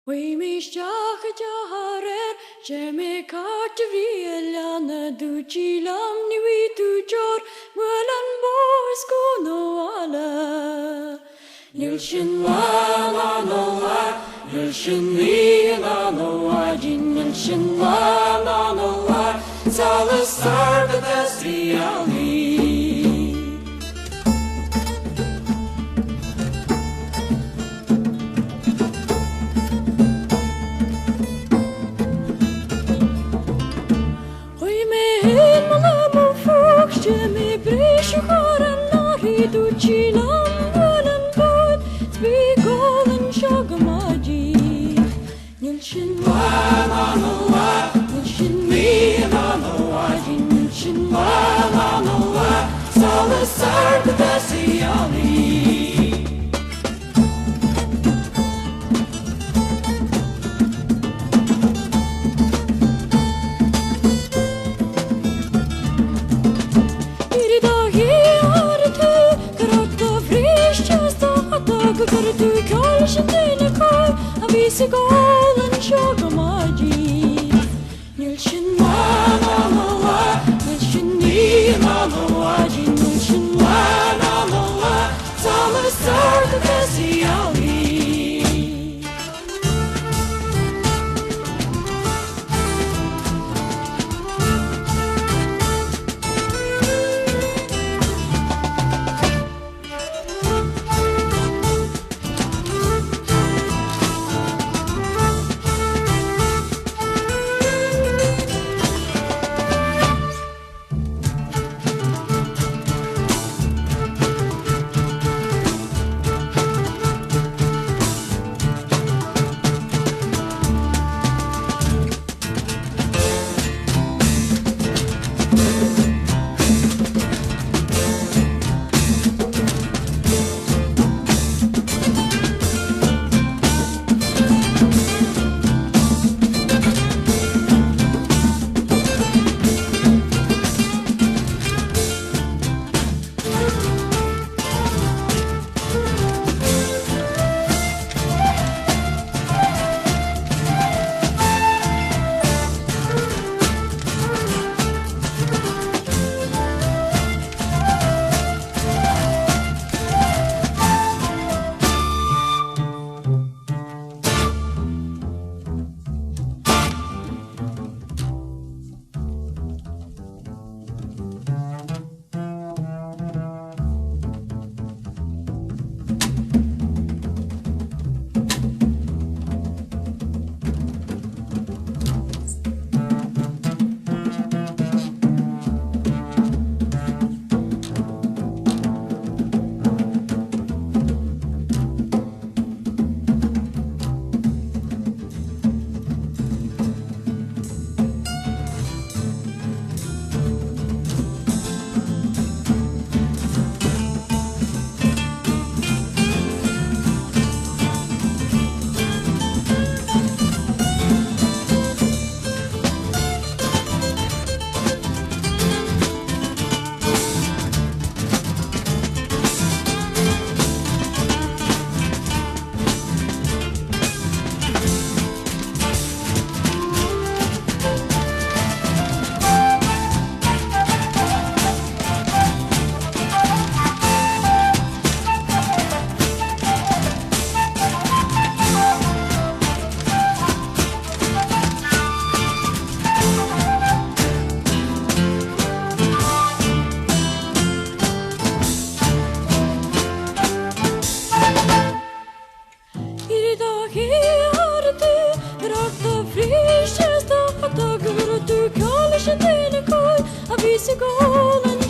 We mishach jaharer, jeme kartvrielana duchilam niwi tujor, mualan boys no ala. Nilshin la no la, nilshin la no la, nilshin la no la, Salasar Bethesdiali. Jimmy Brish Haranari Duchilam Walan Bud Spigol and Shagamaji Nilshin La Nilshin Me La Nilshin La Salasar Bethesdiali. Du kanske dina kvar avisa galen shagamaji Nilshin la Nilshin ni la Nilshin la Salasar Bethesdiali. Du kallar sig dina kvar, avisa galen